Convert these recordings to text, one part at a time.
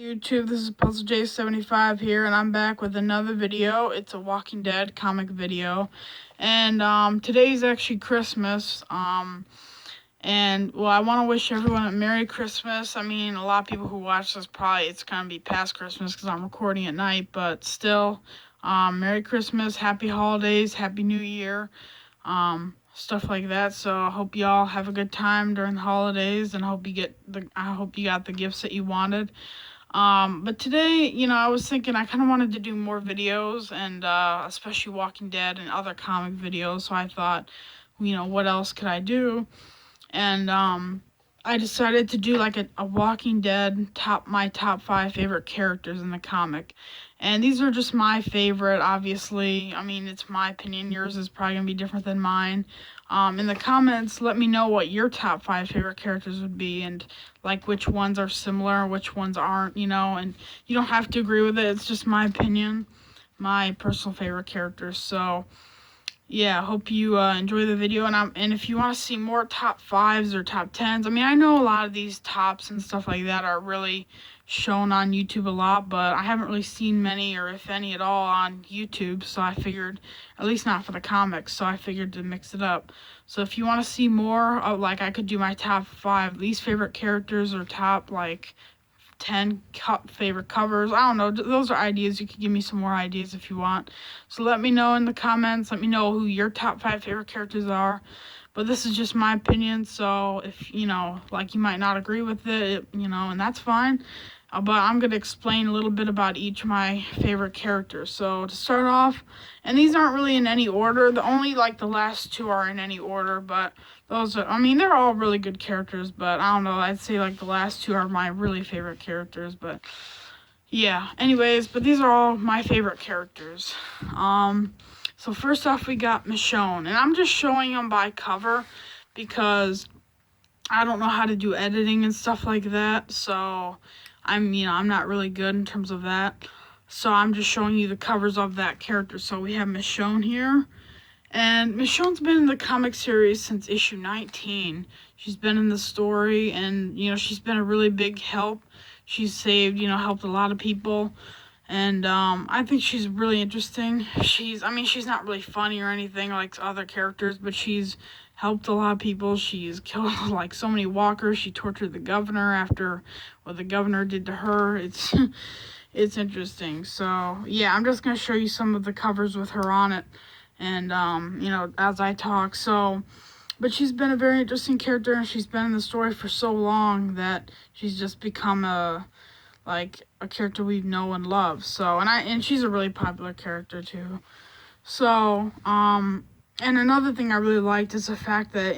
YouTube, this is Puzzle J75 here, and I'm back with another video. It's a Walking Dead comic video, and today's actually Christmas. And well, I want to wish everyone a Merry Christmas. I mean, a lot of people who watch this probably it's gonna be past Christmas because I'm recording at night, but still, Merry Christmas, Happy Holidays, Happy New Year, stuff like that. So I hope y'all have a good time during the holidays, and I hope you got the gifts that you wanted. But today, I was thinking I kind of wanted to do more videos, and especially Walking Dead and other comic videos. So I thought, what else could I do? And I decided to do like a Walking Dead my top 5 favorite characters in the comic. And these are just my favorite, obviously. I mean, it's my opinion. Yours is probably going to be different than mine. In the comments, let me know what your top 5 favorite characters would be, and like which ones are similar, which ones aren't, and you don't have to agree with it. It's just my opinion, my personal favorite characters. So yeah, hope you enjoy the video, and if you want to see more top 5s or top 10s, I mean, I know a lot of these tops and stuff like that are really shown on YouTube a lot, but I haven't really seen many, or if any at all, on YouTube, so I figured, at least not for the comics, so I figured to mix it up. So if you want to see more, like, I could do my top 5 least favorite characters, or top, like, 10 favorite covers. I don't know. Those are ideas. You could give me some more ideas if you want. So let me know in the comments. Let me know who your top 5 favorite characters are. But this is just my opinion. So if, like, you might not agree with it, and that's fine. But I'm going to explain a little bit about each of my favorite characters. So to start off, and these aren't really in any order. The last 2 are in any order, but they're all really good characters, but I don't know, I'd say like the last 2 are my really favorite characters, but yeah. Anyways, but these are all my favorite characters. So first off, we got Michonne, and I'm just showing them by cover because I don't know how to do editing and stuff like that, so I'm not really good in terms of that. So I'm just showing you the covers of that character. So we have Michonne here. And Michonne's been in the comic series since issue 19. She's been in the story, and, she's been a really big help. She's saved, helped a lot of people. And I think she's really interesting. She's not really funny or anything like other characters, but she's helped a lot of people. She's killed, like, so many walkers. She tortured the governor after what the governor did to her. It's interesting. So, yeah, I'm just going to show you some of the covers with her on it. And, as I talk, but she's been a very interesting character, and she's been in the story for so long that she's just become a character we know and love. So, and she's a really popular character, too. So, and another thing I really liked is the fact that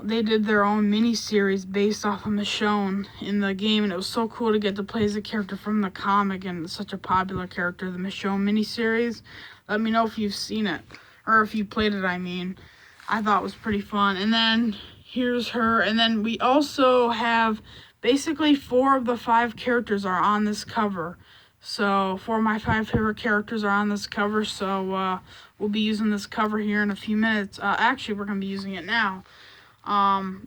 they did their own mini-series based off of Michonne in the game, and it was so cool to get to play as a character from the comic, and such a popular character, the Michonne mini-series. Let me know if you've seen it, or if you played it, I mean. I thought it was pretty fun. And then here's her, and then we also have basically 4 of the 5 characters are on this cover. So 4 of my 5 favorite characters are on this cover, so we'll be using this cover here in a few minutes. Actually, we're going to be using it now.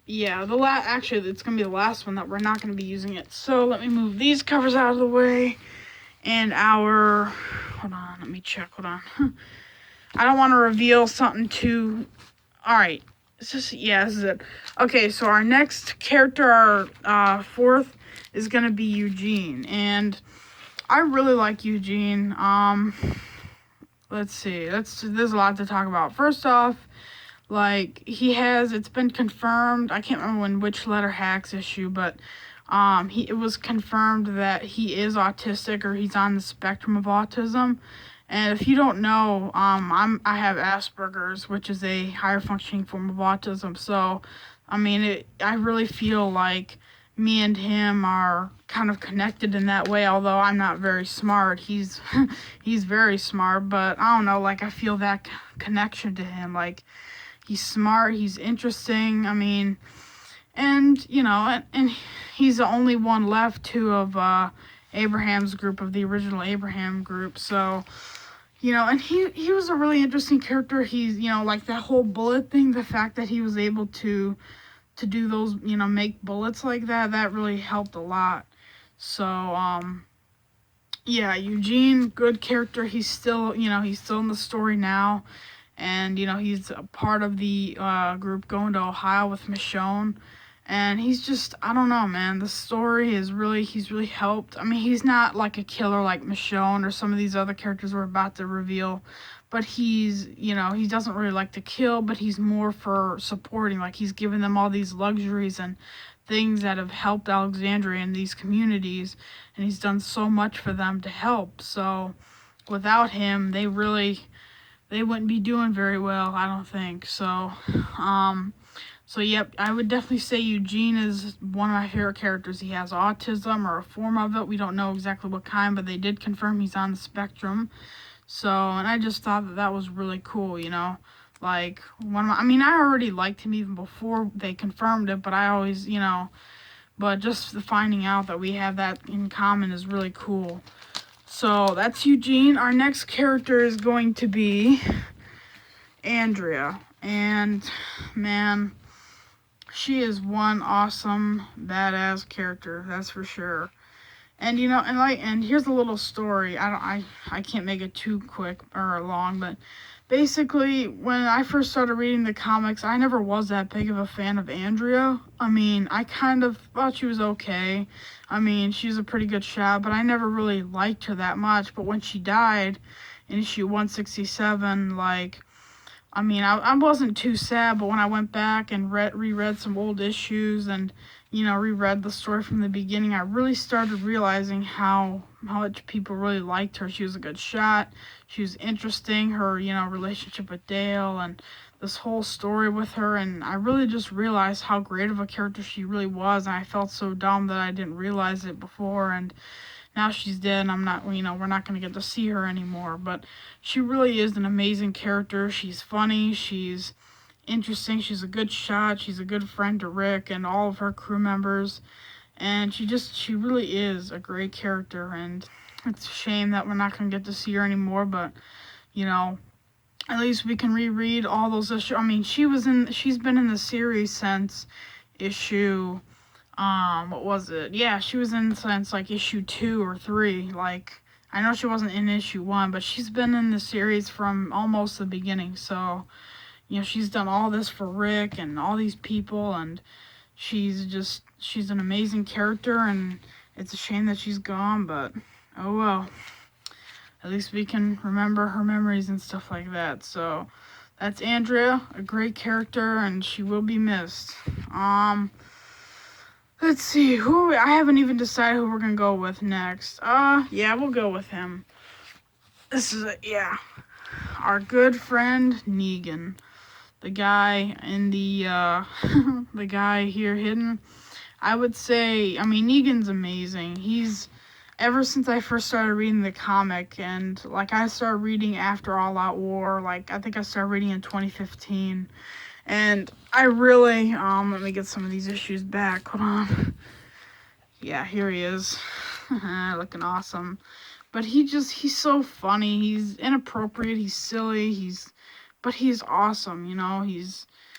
Yeah, actually, it's going to be the last one that we're not going to be using it. So let me move these covers out of the way, and hold on, let me check, hold on. I don't want to reveal something too, alright, this is it. Okay, so our next character, our 4th, is going to be Eugene, and I really like Eugene. Let's see. There's a lot to talk about. First off, it's been confirmed. I can't remember which letter hacks issue, but it was confirmed that he is autistic, or he's on the spectrum of autism. And if you don't know, I have Asperger's, which is a higher functioning form of autism. So, I really feel like me and him are kind of connected in that way, although I'm not very smart. He's very smart, but I don't know, I feel that connection to him. He's smart, he's interesting, and and he's the only one left, too, of Abraham's group, of the original Abraham group, so, and he was a really interesting character. He's, that whole bullet thing, the fact that he was able to to do those, make bullets like that. That really helped a lot. So, yeah, Eugene, good character. He's still, he's still in the story now. And, he's a part of the group going to Ohio with Michonne. And he's just, I don't know, man. The story is really, he's really helped. I mean, he's not like a killer like Michonne or some of these other characters we're about to reveal. But he's, he doesn't really like to kill, but he's more for supporting. Like, he's giving them all these luxuries and things that have helped Alexandria in these communities. And he's done so much for them to help. So, without him, they wouldn't be doing very well, I don't think. So yep, I would definitely say Eugene is one of my favorite characters. He has autism or a form of it. We don't know exactly what kind, but they did confirm he's on the spectrum. So, and I just thought that was really cool, Like, I already liked him even before they confirmed it, but I always, but just the finding out that we have that in common is really cool. So, that's Eugene. Our next character is going to be Andrea. And, man, she is one awesome, badass character, that's for sure. And and here's a little story. I can't make it too quick or long, but basically when I first started reading the comics, I never was that big of a fan of Andrea. I mean, I kind of thought she was okay. I mean, she's a pretty good shot, but I never really liked her that much. But when she died in issue 167, like, I mean, I wasn't too sad, but when I went back and reread some old issues and, reread the story from the beginning, I really started realizing how much people really liked her. She was a good shot. She was interesting. Her, relationship with Dale and this whole story with her. And I really just realized how great of a character she really was. And I felt so dumb that I didn't realize it before. And now she's dead and we're not going to get to see her anymore. But she really is an amazing character. She's funny. She's interesting. She's a good shot. She's a good friend to Rick and all of her crew members. And she really is a great character. And it's a shame that we're not going to get to see her anymore. But, at least we can reread all those issues. I mean, she's been in the series since issue... what was it? Yeah, she was in since like issue 2 or 3. Like, I know she wasn't in issue 1, but she's been in the series from almost the beginning. So, she's done all this for Rick and all these people, and she's an amazing character, and it's a shame that she's gone, but oh well. At least we can remember her memories and stuff like that. So, that's Andrea, a great character, and she will be missed. Let's see, I haven't even decided who we're gonna go with next. Yeah, we'll go with him. This is our good friend Negan. The guy in the, the guy here hidden. I would say, Negan's amazing. Ever since I first started reading the comic, and, like, I started reading after All Out War, like, I think I started reading in 2015. And I really, let me get some of these issues back. Hold on. Yeah, here he is. Looking awesome. But he's so funny. He's inappropriate. He's silly. But he's awesome,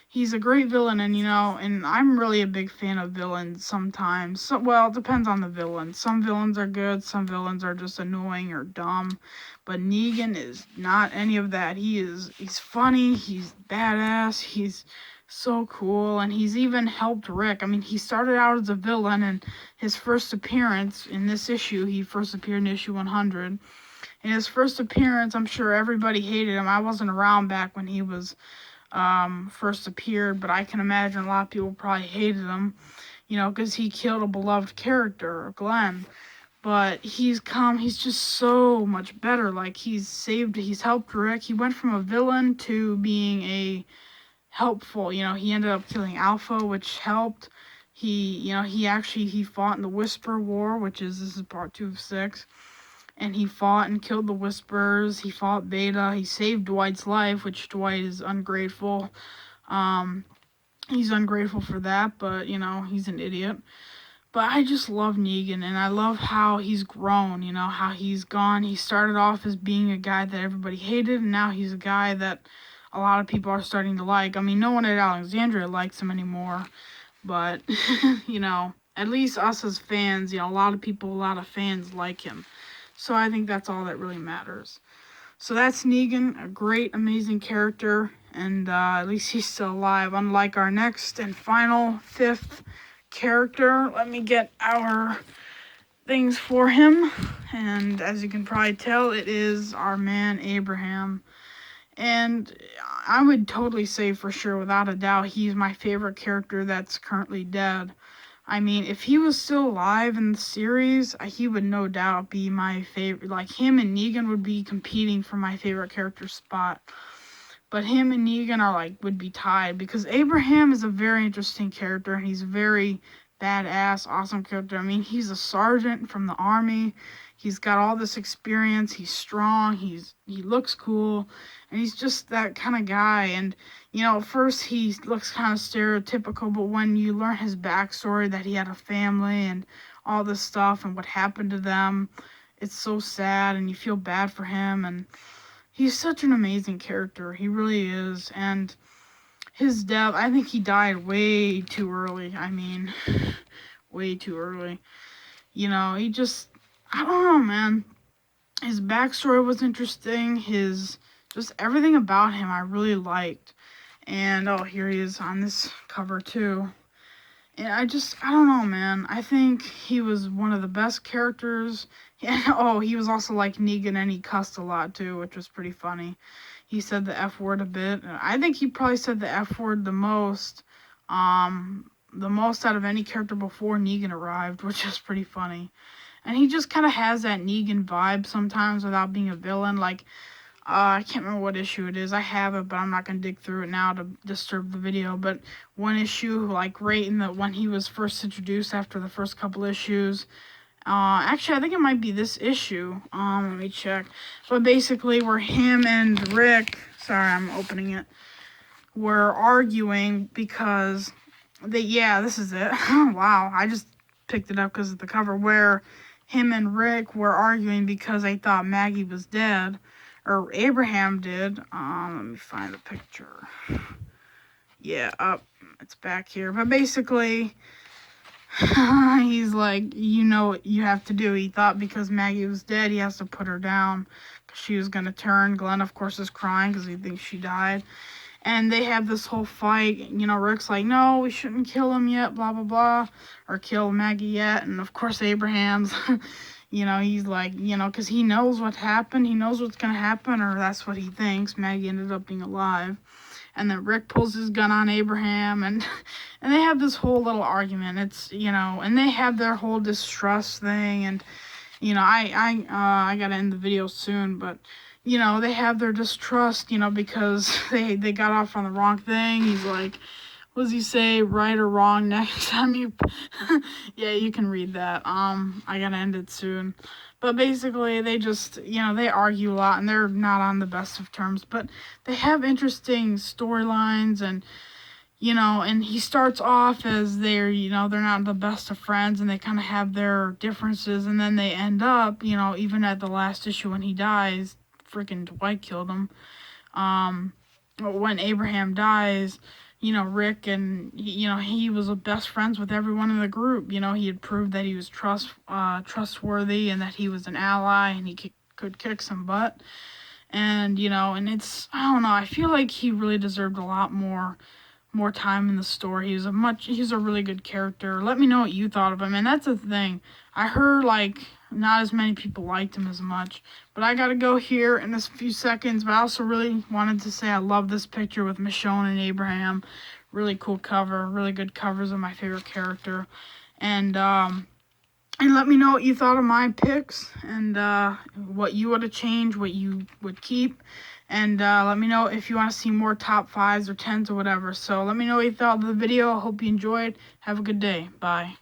He's a great villain, and I'm really a big fan of villains sometimes. So, well, it depends on the villain. Some villains are good. Some villains are just annoying or dumb. But Negan is not any of that. He's funny, he's badass, he's so cool, and he's even helped Rick. He started out as a villain, and his first appearance in this issue, he first appeared in issue 100. In his first appearance, I'm sure everybody hated him. I wasn't around back when he was first appeared, but I can imagine a lot of people probably hated him, because he killed a beloved character, Glenn. But he's just so much better. Like, he's helped Rick. He went from a villain to being a helpful, he ended up killing Alpha, which helped. He fought in the Whisper War, this is part 2 of 6. And he fought and killed the Whisperers. He fought Beta. He saved Dwight's life, which Dwight is ungrateful. He's ungrateful for that, but, he's an idiot. But I just love Negan, and I love how he's grown, how he's gone. He started off as being a guy that everybody hated, and now he's a guy that a lot of people are starting to like. No one at Alexandria likes him anymore. But, at least us as fans, a lot of fans like him. So I think that's all that really matters. So that's Negan, a great, amazing character, and at least he's still alive. Unlike our next and final, fifth character, let me get our things for him. And as you can probably tell, it is our man Abraham. And I would totally say for sure, without a doubt, he's my favorite character that's currently dead. I mean, if he was still alive in the series, he would no doubt be my favorite. Like, him and Negan would be competing for my favorite character spot. But him and Negan would be tied, because Abraham is a very interesting character, and he's a very badass, awesome character. I mean, he's a sergeant from the army. He's got all this experience. He's strong. He looks cool, and he's just that kind of guy. And at first he looks kind of stereotypical, but when you learn his backstory, that he had a family and all this stuff and what happened to them, it's so sad, and you feel bad for him. And he's such an amazing character. He really is. And his death, I think he died way too early. I mean, way too early. He just, I don't know, man. His backstory was interesting. Just everything about him I really liked. And, here he is on this cover, too. And I don't know, man. I think he was one of the best characters. And, he was also like Negan, and he cussed a lot, too, which was pretty funny. He said the F word a bit. I think he probably said the F word the most out of any character before Negan arrived, which is pretty funny. And he just kind of has that Negan vibe sometimes without being a villain. Like, I can't remember what issue it is. I have it, but I'm not going to dig through it now to disturb the video. But one issue, right in when he was first introduced after the first couple issues. Actually, I think it might be this issue. Let me check. But basically, where him and Rick, sorry, I'm opening it, were arguing because this is it. Wow, I just picked it up because of the cover, where him and Rick were arguing because they thought Maggie was dead, or Abraham did. Let me find the picture. Yeah, it's back here. But basically, he's like, what you have to do. He thought because Maggie was dead, he has to put her down, because she was going to turn. Glenn, of course, is crying because he thinks she died. And they have this whole fight. Rick's like, no, we shouldn't kill him yet, blah, blah, blah. Or kill Maggie yet. And, of course, Abraham's, he's like, because he knows what happened. He knows what's going to happen, or that's what he thinks. Maggie ended up being alive. And then Rick pulls his gun on Abraham. And they have this whole little argument. It's, and they have their whole distrust thing. And, I got to end the video soon, but... they have their distrust, because they got off on the wrong thing. He's like, what does he say? Right or wrong next time you... Yeah, you can read that. I gotta end it soon. But basically, they just, they argue a lot, and they're not on the best of terms. But they have interesting storylines, and, and he starts off as they're not the best of friends, and they kind of have their differences, and then they end up, even at the last issue when he dies... freaking Dwight killed him. When Abraham dies, Rick and he was best friends with everyone in the group. He had proved that he was trustworthy, and that he was an ally, and he could kick some butt. And and it's, I don't know, I feel like he really deserved a lot more time in the story. He's a really good character. Let me know what you thought of him. And that's the thing. I heard not as many people liked him as much. But I gotta go here in a few seconds. But I also really wanted to say I love this picture with Michonne and Abraham. Really cool cover. Really good covers of my favorite character. And let me know what you thought of my picks, and what you would have changed, what you would keep. And let me know if you want to see more top 5s or 10s or whatever. So let me know what you thought of the video. I hope you enjoyed. Have a good day. Bye.